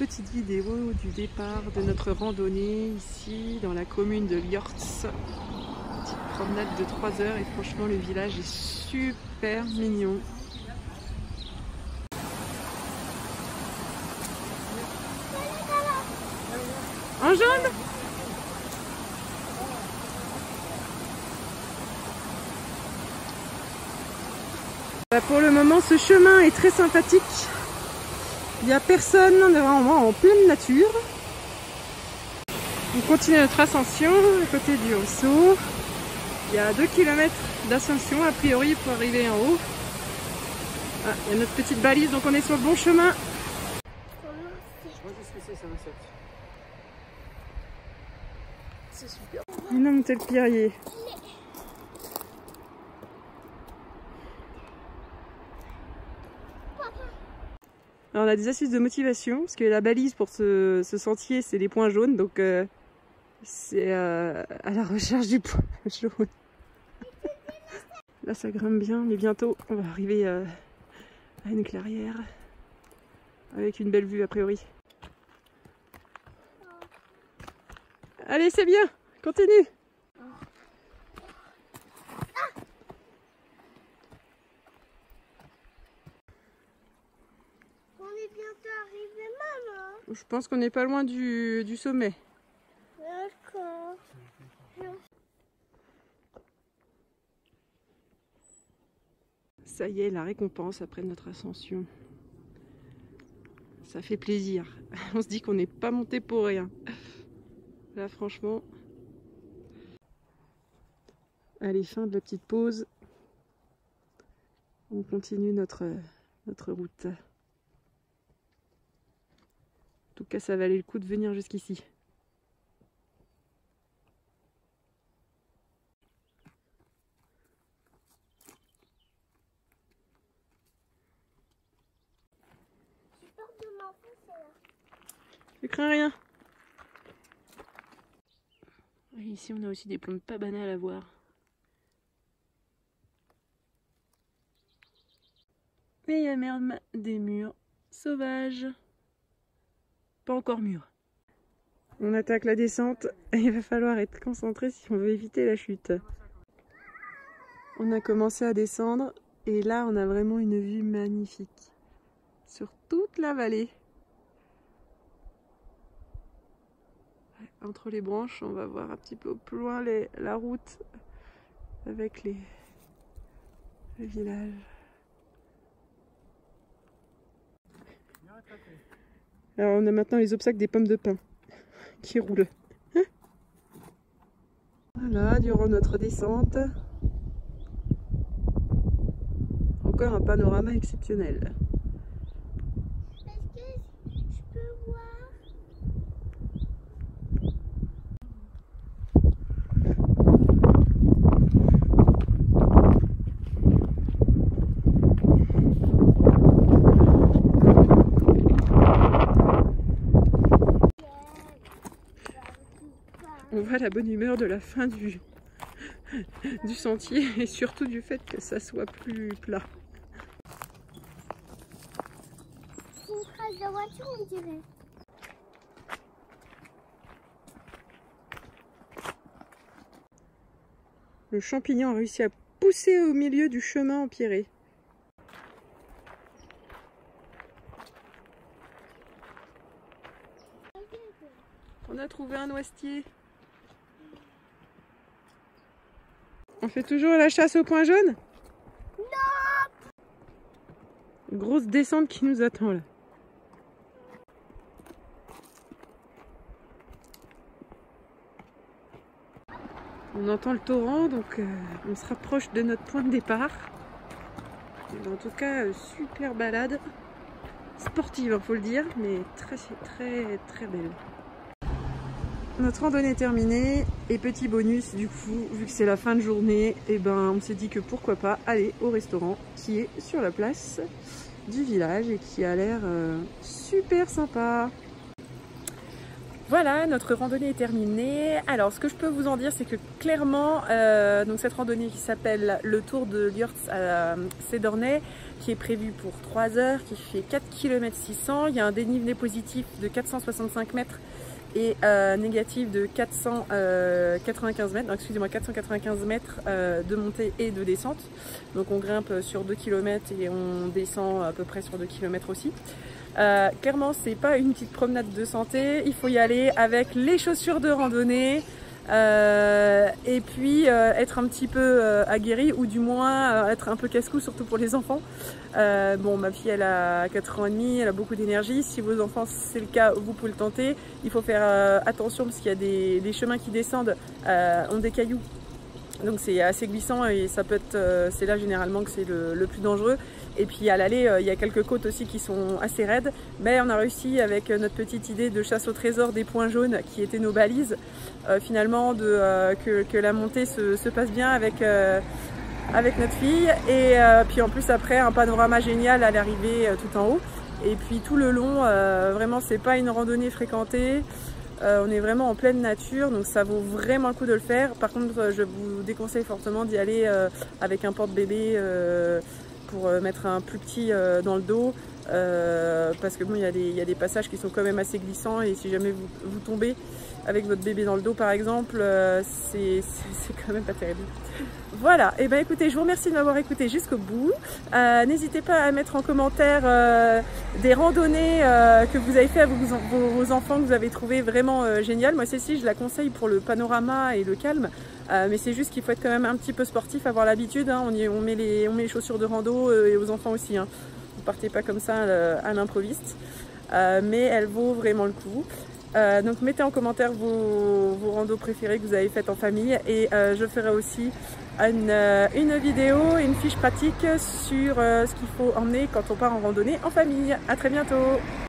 petite vidéo du départ de notre randonnée ici dans la commune de Liortz. Petite promenade de 3 heures et franchement le village est super mignon. En jaune? Pour le moment ce chemin est très sympathique. Il n'y a personne, on est vraiment en pleine nature. On continue notre ascension à côté du ruisseau. Il y a 2 km d'ascension a priori pour arriver en haut. Ah, il y a notre petite balise, donc on est sur le bon chemin. C'est super. Un homme tel Pierrier. Alors on a des astuces de motivation, parce que la balise pour ce sentier c'est les points jaunes, donc c'est à la recherche du point jaune. Là ça grimpe bien, mais bientôt on va arriver à une clairière, avec une belle vue a priori. Allez c'est bien, continue! Je pense qu'on n'est pas loin du sommet. D'accord. Ça y est, la récompense après notre ascension. Ça fait plaisir. On se dit qu'on n'est pas monté pour rien. Là, franchement. Allez, fin de la petite pause. On continue notre route. En tout cas, ça valait le coup de venir jusqu'ici. J'ai peur de m'enfoncer là. Je crains rien. Et ici, on a aussi des plantes pas banales à voir. Et il y a même des murs sauvages. Pas encore mûrs. On attaque la descente et il va falloir être concentré si on veut éviter la chute. On a commencé à descendre et là on a vraiment une vue magnifique sur toute la vallée. Entre les branches, on va voir un petit peu plus loin la route avec le village. Alors on a maintenant les obstacles des pommes de pin qui roulent. Voilà, durant notre descente, encore un panorama exceptionnel. Est-ce que je peux voir? On voit la bonne humeur de la fin du sentier et surtout du fait que ça soit plus plat. C'est une trace de voiture, on dirait. Le champignon a réussi à pousser au milieu du chemin empierré. On a trouvé un noisetier. On fait toujours la chasse au point jaune? Non! Grosse descente qui nous attend là. On entend le torrent, donc on se rapproche de notre point de départ. Et en tout cas, super balade. Sportive, il faut le dire, mais très belle. Notre randonnée est terminée et petit bonus du coup, vu que c'est la fin de journée, et ben on s'est dit que pourquoi pas aller au restaurant qui est sur la place du village et qui a l'air super sympa. Voilà, notre randonnée est terminée. Alors, ce que je peux vous en dire, c'est que clairement, donc cette randonnée qui s'appelle le Tour de Liortz à Sédornay, qui est prévue pour 3 heures, qui fait 4 km 600. Il y a un dénivelé positif de 465 mètres et négatif de 495 mètres, excusez-moi, 495 mètres de montée et de descente. Donc on grimpe sur 2 km et on descend à peu près sur 2 km aussi. Clairement, c'est pas une petite promenade de santé, il faut y aller avec les chaussures de randonnée et puis être un petit peu aguerri, ou du moins être un peu casse-cou, surtout pour les enfants. Bon, ma fille elle a 4 ans et demi, elle a beaucoup d'énergie. Si vos enfants c'est le cas, vous pouvez le tenter. Il faut faire attention parce qu'il y a des chemins qui descendent, ont des cailloux. Donc c'est assez glissant et ça peut être, c'est là généralement que c'est le plus dangereux. Et puis à l'aller, il y a quelques côtes aussi qui sont assez raides. Mais on a réussi avec notre petite idée de chasse au trésor des points jaunes qui étaient nos balises, finalement que la montée se passe bien avec notre fille. Et puis en plus après un panorama génial à l'arrivée tout en haut. Et puis tout le long, vraiment c'est pas une randonnée fréquentée. On est vraiment en pleine nature, donc ça vaut vraiment le coup de le faire. Par contre, je vous déconseille fortement d'y aller avec un porte-bébé pour mettre un plus petit dans le dos, parce que bon, il y a des passages qui sont quand même assez glissants, et si jamais vous tombez avec votre bébé dans le dos par exemple, c'est quand même pas terrible. Voilà, et ben écoutez, je vous remercie de m'avoir écouté jusqu'au bout. N'hésitez pas à mettre en commentaire des randonnées que vous avez fait avec vos enfants, que vous avez trouvé vraiment géniales. Moi celle-ci je la conseille pour le panorama et le calme, mais c'est juste qu'il faut être quand même un petit peu sportif, avoir l'habitude, hein. On met les chaussures de rando et aux enfants aussi, hein. Vous partez pas comme ça à l'improviste, mais elle vaut vraiment le coup. Donc mettez en commentaire vos randos préférés que vous avez faites en famille, et je ferai aussi une vidéo, une fiche pratique sur ce qu'il faut emmener quand on part en randonnée en famille. À très bientôt!